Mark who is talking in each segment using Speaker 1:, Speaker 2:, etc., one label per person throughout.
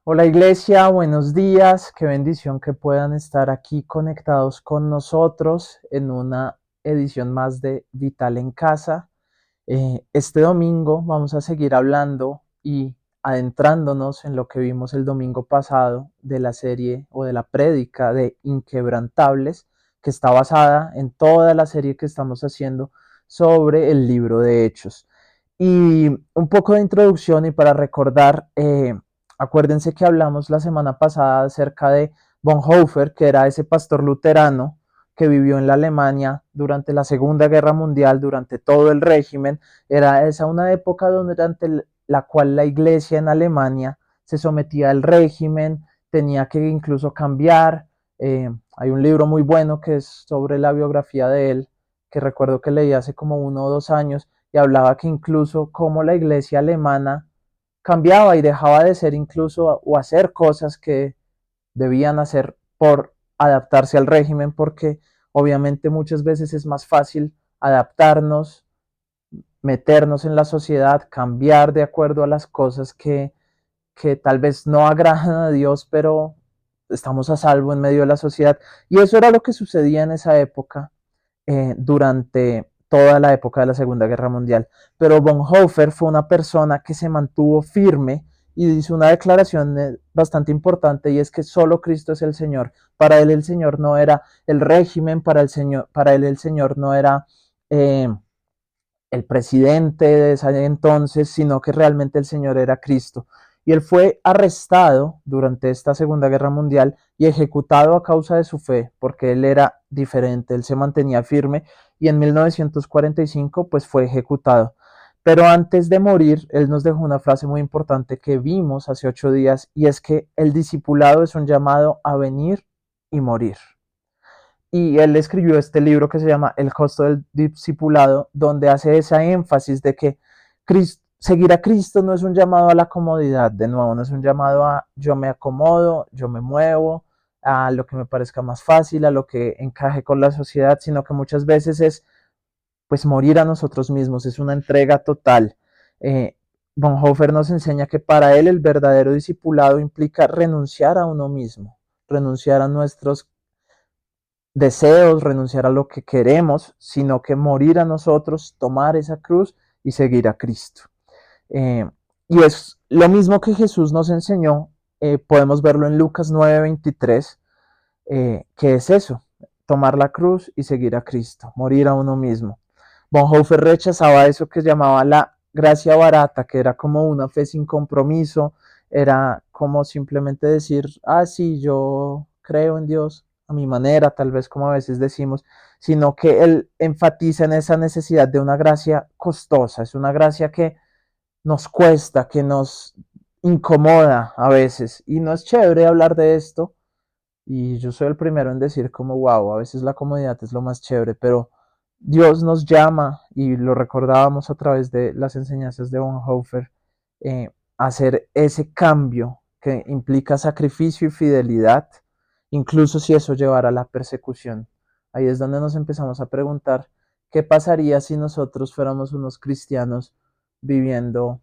Speaker 1: Hola Iglesia, buenos días, qué bendición que puedan estar aquí conectados con nosotros en una edición más de Vital en Casa. Este domingo vamos a seguir hablando y adentrándonos en lo que vimos el domingo pasado de la serie o de la prédica de Inquebrantables, que está basada en toda la serie que estamos haciendo sobre el libro de Hechos. Y un poco de introducción y para recordar, acuérdense que hablamos la semana pasada acerca de Bonhoeffer, que era ese pastor luterano que vivió en la Alemania durante la Segunda Guerra Mundial, durante todo el régimen. Era esa una época durante la cual la iglesia en Alemania se sometía al régimen, tenía que incluso cambiar. Hay un libro muy bueno que es sobre la biografía de él, que recuerdo que leí hace como 1 o 2 años, y hablaba que incluso cómo la iglesia alemana cambiaba y dejaba de ser incluso o hacer cosas que debían hacer por adaptarse al régimen, porque obviamente muchas veces es más fácil adaptarnos, meternos en la sociedad, cambiar de acuerdo a las cosas que tal vez no agradan a Dios, pero estamos a salvo en medio de la sociedad. Y eso era lo que sucedía en esa época, durante toda la época de la Segunda Guerra Mundial. Pero Bonhoeffer fue una persona que se mantuvo firme y hizo una declaración bastante importante, y es que solo Cristo es el Señor. Para él el Señor no era el régimen, para él el Señor no era eh, el presidente de ese entonces, sino que realmente el Señor era Cristo. Y él fue arrestado durante esta Segunda Guerra Mundial y ejecutado a causa de su fe, porque él era diferente, él se mantenía firme, y en 1945 pues fue ejecutado. Pero antes de morir, él nos dejó una frase muy importante que vimos hace 8 días, y es que el discipulado es un llamado a venir y morir. Y él escribió este libro que se llama El costo del discipulado, donde hace esa énfasis de que seguir a Cristo no es un llamado a la comodidad, de nuevo, no es un llamado a yo me acomodo, yo me muevo, a lo que me parezca más fácil, a lo que encaje con la sociedad, sino que muchas veces es pues morir a nosotros mismos, es una entrega total. Eh, Bonhoeffer nos enseña que para él el verdadero discipulado implica renunciar a uno mismo, renunciar a nuestros deseos, renunciar a lo que queremos, sino que morir a nosotros, tomar esa cruz y seguir a Cristo. Eh, y es lo mismo que Jesús nos enseñó, podemos verlo en Lucas 9:23, que es eso, tomar la cruz y seguir a Cristo, morir a uno mismo. Bonhoeffer rechazaba eso que llamaba la gracia barata, que era como una fe sin compromiso, era como simplemente decir, ah, sí, yo creo en Dios a mi manera, tal vez como a veces decimos, sino que él enfatiza en esa necesidad de una gracia costosa, es una gracia que nos cuesta, que nos incomoda a veces, y no es chévere hablar de esto, y yo soy el primero en decir como, wow, a veces la comodidad es lo más chévere, pero Dios nos llama, y lo recordábamos a través de las enseñanzas de Bonhoeffer, a hacer ese cambio que implica sacrificio y fidelidad, incluso si eso llevara a la persecución. Ahí es donde nos empezamos a preguntar, ¿qué pasaría si nosotros fuéramos unos cristianos viviendo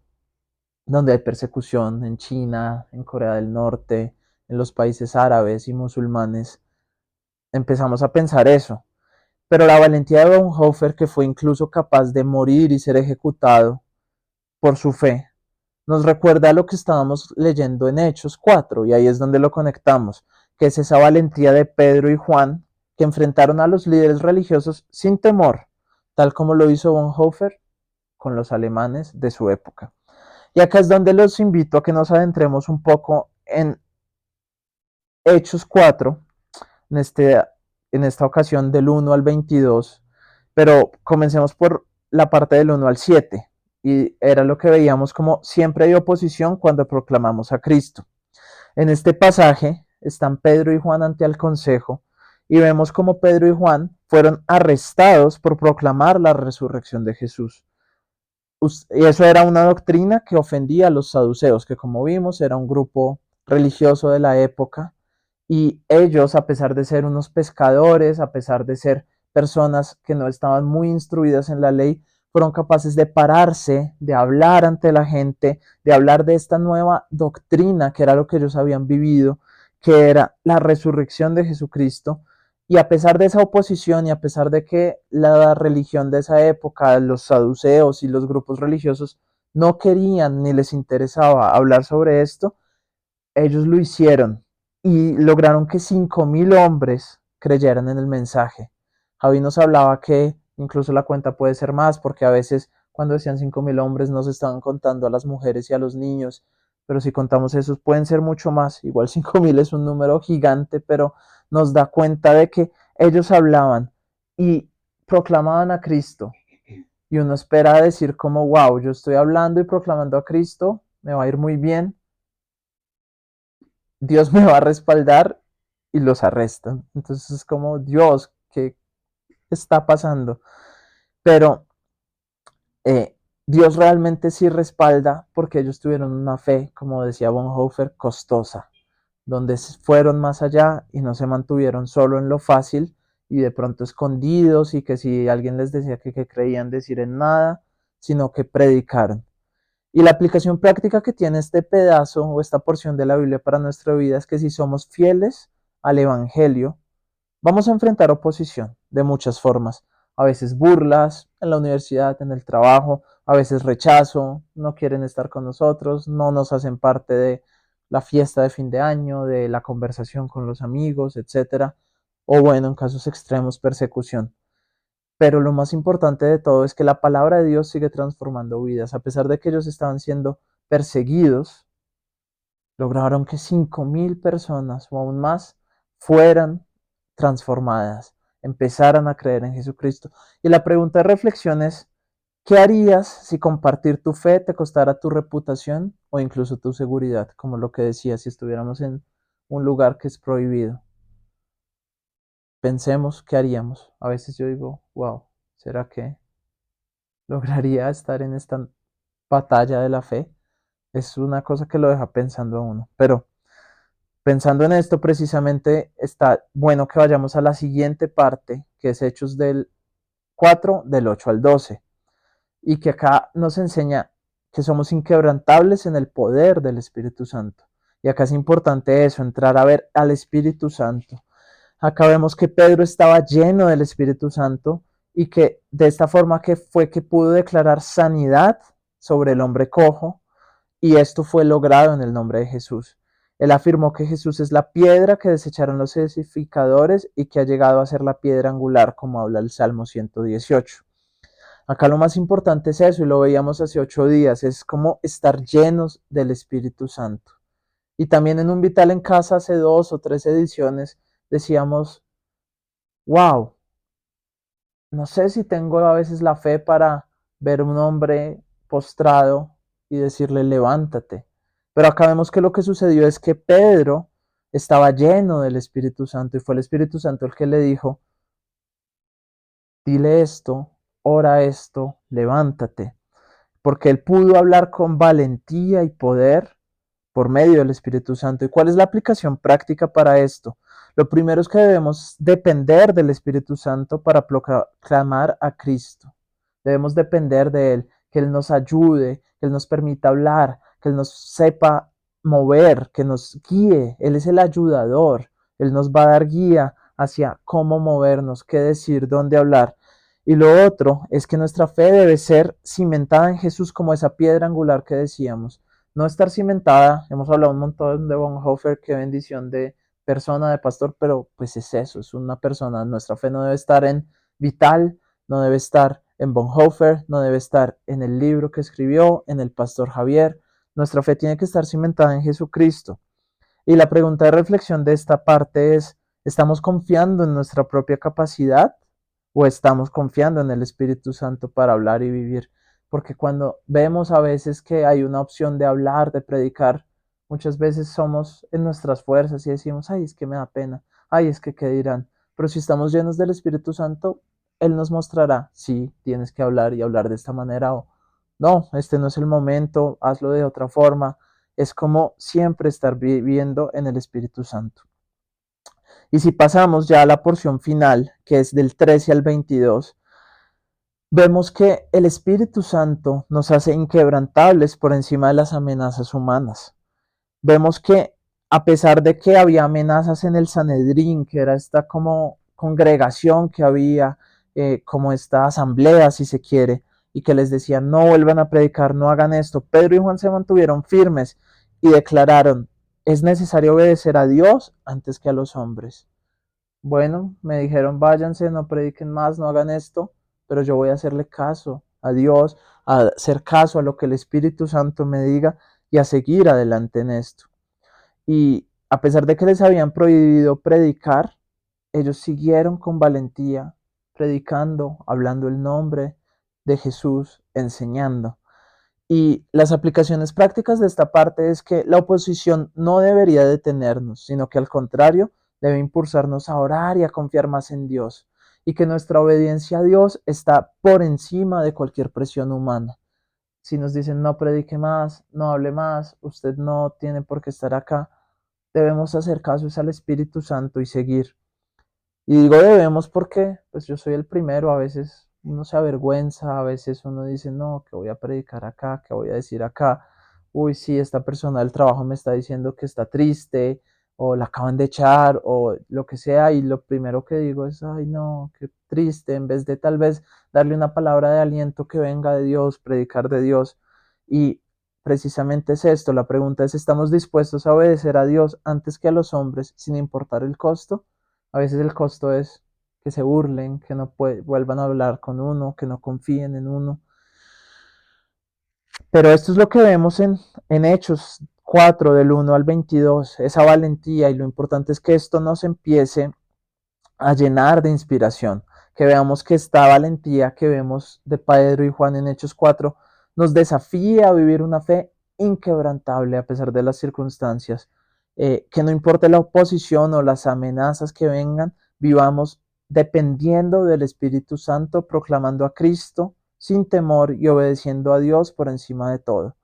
Speaker 1: donde hay persecución en China, en Corea del Norte, en los países árabes y musulmanes? Empezamos a pensar eso. Pero la valentía de Bonhoeffer, que fue incluso capaz de morir y ser ejecutado por su fe, nos recuerda lo que estábamos leyendo en Hechos 4, y ahí es donde lo conectamos, que es esa valentía de Pedro y Juan, que enfrentaron a los líderes religiosos sin temor, tal como lo hizo Bonhoeffer con los alemanes de su época. Y acá es donde los invito a que nos adentremos un poco en Hechos 4, en, en esta ocasión del 1 al 22, pero comencemos por la parte del 1 al 7, y era lo que veíamos como siempre hay oposición cuando proclamamos a Cristo. En este pasaje están Pedro y Juan ante el consejo, y vemos como Pedro y Juan fueron arrestados por proclamar la resurrección de Jesús. Y eso era una doctrina que ofendía a los saduceos, que como vimos era un grupo religioso de la época, y ellos, a pesar de ser unos pescadores, a pesar de ser personas que no estaban muy instruidas en la ley, fueron capaces de pararse, de hablar ante la gente, de hablar de esta nueva doctrina que era lo que ellos habían vivido, que era la resurrección de Jesucristo. Y a pesar de esa oposición y a pesar de que la religión de esa época, los saduceos y los grupos religiosos no querían ni les interesaba hablar sobre esto, ellos lo hicieron y lograron que 5.000 hombres creyeran en el mensaje. Javi nos hablaba que incluso la cuenta puede ser más, porque a veces cuando decían 5.000 hombres no se estaban contando a las mujeres y a los niños, pero si contamos esos pueden ser mucho más. Igual 5.000 es un número gigante, pero nos da cuenta de que ellos hablaban y proclamaban a Cristo. Y uno espera decir como, wow, yo estoy hablando y proclamando a Cristo, me va a ir muy bien, Dios me va a respaldar, y los arrestan. Entonces es como, Dios, ¿qué está pasando? Pero Dios realmente sí respalda porque ellos tuvieron una fe, como decía Bonhoeffer, costosa, donde fueron más allá y no se mantuvieron solo en lo fácil y de pronto escondidos y que si alguien les decía que creían decir en nada, sino que predicaron. Y la aplicación práctica que tiene este pedazo o esta porción de la Biblia para nuestra vida es que si somos fieles al Evangelio, vamos a enfrentar oposición de muchas formas. A veces burlas en la universidad, en el trabajo, a veces rechazo, no quieren estar con nosotros, no nos hacen parte de la fiesta de fin de año, de la conversación con los amigos, etcétera. O bueno, en casos extremos, persecución. Pero lo más importante de todo es que la palabra de Dios sigue transformando vidas. A pesar de que ellos estaban siendo perseguidos, lograron que 5.000 personas o aún más fueran transformadas, empezaran a creer en Jesucristo. Y la pregunta de reflexión es, ¿qué harías si compartir tu fe te costara tu reputación o incluso tu seguridad? Como lo que decía, si estuviéramos en un lugar que es prohibido. Pensemos qué haríamos. A veces yo digo, wow, ¿será que lograría estar en esta batalla de la fe? Es una cosa que lo deja pensando a uno. Pero pensando en esto precisamente está bueno que vayamos a la siguiente parte, que es Hechos del 4 del 8 al 12, y que acá nos enseña que somos inquebrantables en el poder del Espíritu Santo. Y acá es importante eso, entrar a ver al Espíritu Santo. Acá vemos que Pedro estaba lleno del Espíritu Santo y que de esta forma que fue que pudo declarar sanidad sobre el hombre cojo, y esto fue logrado en el nombre de Jesús. Él afirmó que Jesús es la piedra que desecharon los edificadores y que ha llegado a ser la piedra angular, como habla el Salmo 118. Acá lo más importante es eso, y lo veíamos hace 8 días, es como estar llenos del Espíritu Santo. Y también en un Vital en Casa hace 2 o 3 ediciones decíamos, wow, no sé si tengo a veces la fe para ver a un hombre postrado y decirle levántate. Pero acá vemos que lo que sucedió es que Pedro estaba lleno del Espíritu Santo y fue el Espíritu Santo el que le dijo, dile esto, ora esto, levántate. Porque él pudo hablar con valentía y poder por medio del Espíritu Santo. ¿Y cuál es la aplicación práctica para esto? Lo primero es que debemos depender del Espíritu Santo para proclamar a Cristo. Debemos depender de Él, que Él nos ayude, que Él nos permita hablar, que Él nos sepa mover, que nos guíe. Él es el ayudador. Él nos va a dar guía hacia cómo movernos, qué decir, dónde hablar. Y lo otro es que nuestra fe debe ser cimentada en Jesús como esa piedra angular que decíamos. No estar cimentada, hemos hablado un montón de Bonhoeffer, qué bendición de persona, de pastor, pero pues es eso, es una persona. Nuestra fe no debe estar en Vital, no debe estar en Bonhoeffer, no debe estar en el libro que escribió, en el pastor Javier. Nuestra fe tiene que estar cimentada en Jesucristo. Y la pregunta de reflexión de esta parte es, ¿estamos confiando en nuestra propia capacidad o estamos confiando en el Espíritu Santo para hablar y vivir? Porque cuando vemos a veces que hay una opción de hablar, de predicar, muchas veces somos en nuestras fuerzas y decimos, ay, es que me da pena, ay, es que qué dirán. Pero si estamos llenos del Espíritu Santo, Él nos mostrará si tienes que hablar y hablar de esta manera o no, este no es el momento, hazlo de otra forma. Es como siempre estar viviendo en el Espíritu Santo. Y si pasamos ya a la porción final, que es del 13 al 22, vemos que el Espíritu Santo nos hace inquebrantables por encima de las amenazas humanas. Vemos que a pesar de que había amenazas en el Sanedrín, que era esta como congregación que había, como esta asamblea, si se quiere, y que les decían, no vuelvan a predicar, no hagan esto, Pedro y Juan se mantuvieron firmes y declararon, es necesario obedecer a Dios antes que a los hombres. Bueno, me dijeron, váyanse, no prediquen más, no hagan esto, pero yo voy a hacerle caso a Dios, a hacer caso a lo que el Espíritu Santo me diga y a seguir adelante en esto. Y a pesar de que les habían prohibido predicar, ellos siguieron con valentía, predicando, hablando el nombre de Jesús, enseñando. Y las aplicaciones prácticas de esta parte es que la oposición no debería detenernos, sino que al contrario, debe impulsarnos a orar y a confiar más en Dios. Y que nuestra obediencia a Dios está por encima de cualquier presión humana. Si nos dicen no predique más, no hable más, usted no tiene por qué estar acá, debemos hacer caso al Espíritu Santo y seguir. Y digo debemos porque pues yo soy el primero, a veces uno se avergüenza, a veces uno dice, no, que voy a predicar acá, que voy a decir acá, uy, sí, esta persona del trabajo me está diciendo que está triste, o la acaban de echar, o lo que sea, y lo primero que digo es, ay, no, qué triste, en vez de tal vez darle una palabra de aliento que venga de Dios, predicar de Dios. Y precisamente es esto, la pregunta es, ¿estamos dispuestos a obedecer a Dios antes que a los hombres, sin importar el costo? A veces el costo es que se burlen, que no vuelvan a hablar con uno, que no confíen en uno. Pero esto es lo que vemos en Hechos 4, del 1 al 22, esa valentía, y lo importante es que esto nos empiece a llenar de inspiración, que veamos que esta valentía que vemos de Pedro y Juan en Hechos 4 nos desafía a vivir una fe inquebrantable a pesar de las circunstancias, que no importe la oposición o las amenazas que vengan, vivamos dependiendo del Espíritu Santo, proclamando a Cristo sin temor y obedeciendo a Dios por encima de todo.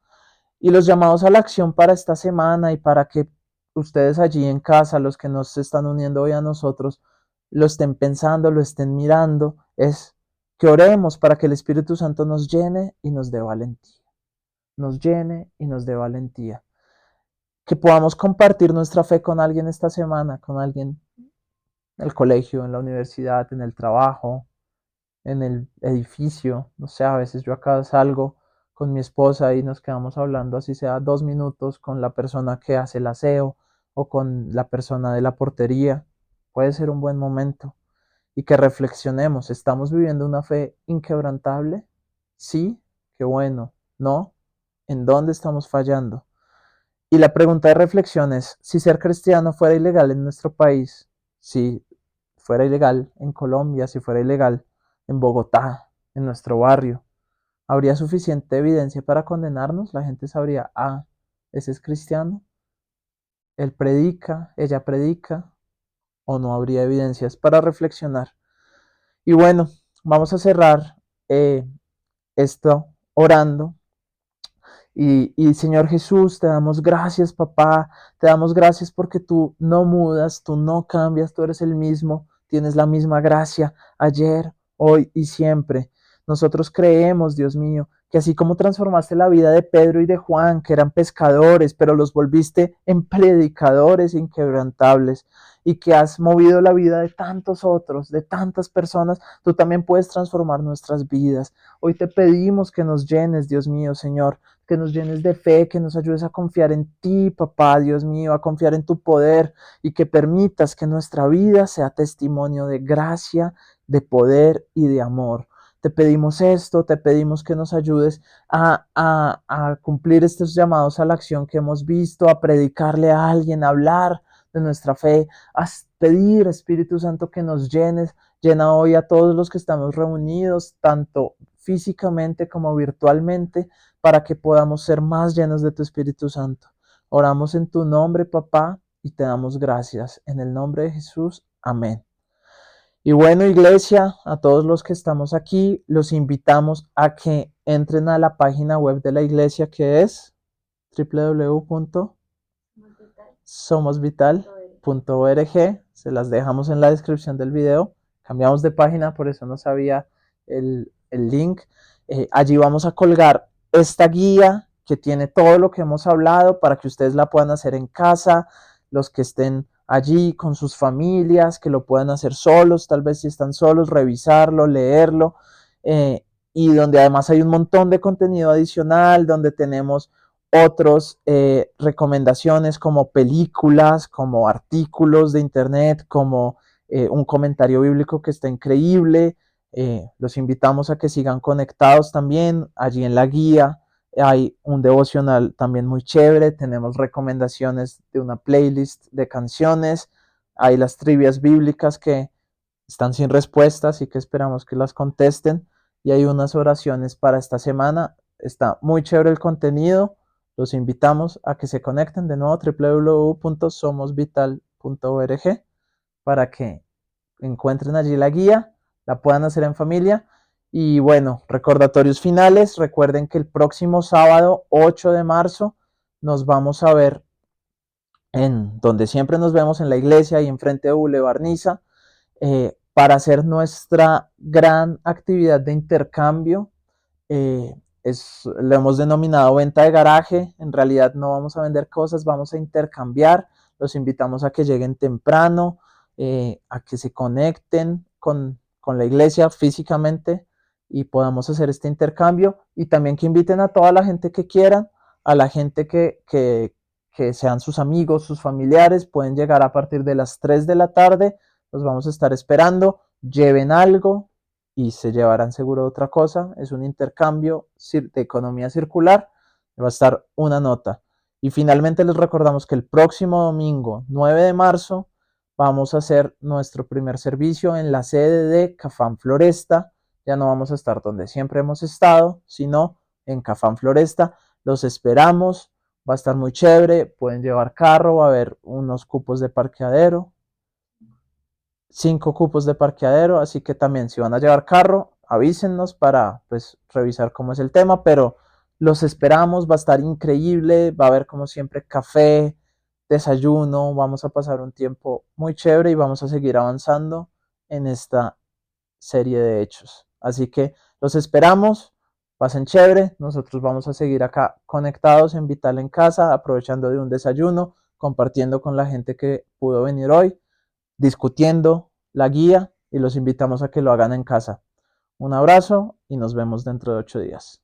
Speaker 1: Y los llamados a la acción para esta semana y para que ustedes allí en casa, los que nos están uniendo hoy a nosotros, lo estén pensando, lo estén mirando, es que oremos para que el Espíritu Santo nos llene y nos dé valentía. Nos llene y nos dé valentía. Que podamos compartir nuestra fe con alguien esta semana, con alguien en el colegio, en la universidad, en el trabajo, en el edificio. No sé, a veces yo acá salgo con mi esposa y nos quedamos hablando, así sea 2 minutos, con la persona que hace el aseo o con la persona de la portería. Puede ser un buen momento y que reflexionemos. ¿Estamos viviendo una fe inquebrantable? Sí, qué bueno. No, ¿en dónde estamos fallando? Y la pregunta de reflexión es, si ser cristiano fuera ilegal en nuestro país, si fuera ilegal en Colombia, si fuera ilegal en Bogotá, en nuestro barrio, ¿habría suficiente evidencia para condenarnos? La gente sabría, ah, ese es cristiano, él predica, ella predica, o no habría evidencias para reflexionar. Y bueno, vamos a cerrar esto orando. Y Señor Jesús, te damos gracias, papá, te damos gracias porque tú no mudas, tú no cambias, tú eres el mismo, tienes la misma gracia ayer, hoy y siempre. Nosotros creemos, Dios mío, que así como transformaste la vida de Pedro y de Juan, que eran pescadores, pero los volviste en predicadores inquebrantables, y que has movido la vida de tantos otros, de tantas personas, tú también puedes transformar nuestras vidas. Hoy te pedimos que nos llenes, Dios mío, Señor, que nos llenes de fe, que nos ayudes a confiar en ti, papá, Dios mío, a confiar en tu poder, y que permitas que nuestra vida sea testimonio de gracia, de poder y de amor. Te pedimos esto, te pedimos que nos ayudes a cumplir estos llamados a la acción que hemos visto, a predicarle a alguien, a hablar de nuestra fe, a pedir, Espíritu Santo, que nos llenes. Llena hoy a todos los que estamos reunidos, tanto físicamente como virtualmente, para que podamos ser más llenos de tu Espíritu Santo. Oramos en tu nombre, papá, y te damos gracias. En el nombre de Jesús, amén. Y bueno, iglesia, a todos los que estamos aquí, los invitamos a que entren a la página web de la iglesia, que es www.somosvital.org. Se las dejamos en la descripción del video. Cambiamos de página, por eso no sabía el link. Allí vamos a colgar esta guía que tiene todo lo que hemos hablado para que ustedes la puedan hacer en casa, los que estén allí con sus familias, que lo puedan hacer solos, tal vez si están solos, revisarlo, leerlo, y donde además hay un montón de contenido adicional, donde tenemos otras recomendaciones como películas, como artículos de internet, como un comentario bíblico que está increíble. Los invitamos a que sigan conectados también. Allí en la guía hay un devocional también muy chévere. Tenemos recomendaciones de una playlist de canciones. Hay las trivias bíblicas que están sin respuestas y que esperamos que las contesten. Y hay unas oraciones para esta semana. Está muy chévere el contenido. Los invitamos a que se conecten de nuevo www.somosvital.org para que encuentren allí la guía, la puedan hacer en familia. Y bueno, recordatorios finales. Recuerden que el próximo sábado 8 de marzo nos vamos a ver en donde siempre nos vemos, en la iglesia y enfrente de Boulevard Niza, para hacer nuestra gran actividad de intercambio. Eh, lo hemos denominado venta de garaje. En realidad no vamos a vender cosas, vamos a intercambiar. Los invitamos a que lleguen temprano, a que se conecten con la iglesia físicamente y podamos hacer este intercambio. Y también que inviten a toda la gente que quieran, a la gente que sean sus amigos, sus familiares. Pueden llegar a partir de las 3 de la tarde. Los vamos a estar esperando. Lleven algo y se llevarán seguro otra cosa. Es un intercambio de economía circular. Va a estar una nota. Y finalmente les recordamos que el próximo domingo 9 de marzo vamos a hacer nuestro primer servicio en la sede de Cafán Floresta. Ya no vamos a estar donde siempre hemos estado, sino en Cafán Floresta. Los esperamos, va a estar muy chévere. Pueden llevar carro, va a haber unos cupos de parqueadero, 5 cupos de parqueadero, así que también si van a llevar carro, avísennos para pues revisar cómo es el tema, pero los esperamos, va a estar increíble, va a haber como siempre café, desayuno, vamos a pasar un tiempo muy chévere y vamos a seguir avanzando en esta serie de hechos. Así que los esperamos, pasen chévere, nosotros vamos a seguir acá conectados en Vital en Casa, aprovechando de un desayuno, compartiendo con la gente que pudo venir hoy, discutiendo la guía y los invitamos a que lo hagan en casa. Un abrazo y nos vemos dentro de 8 días.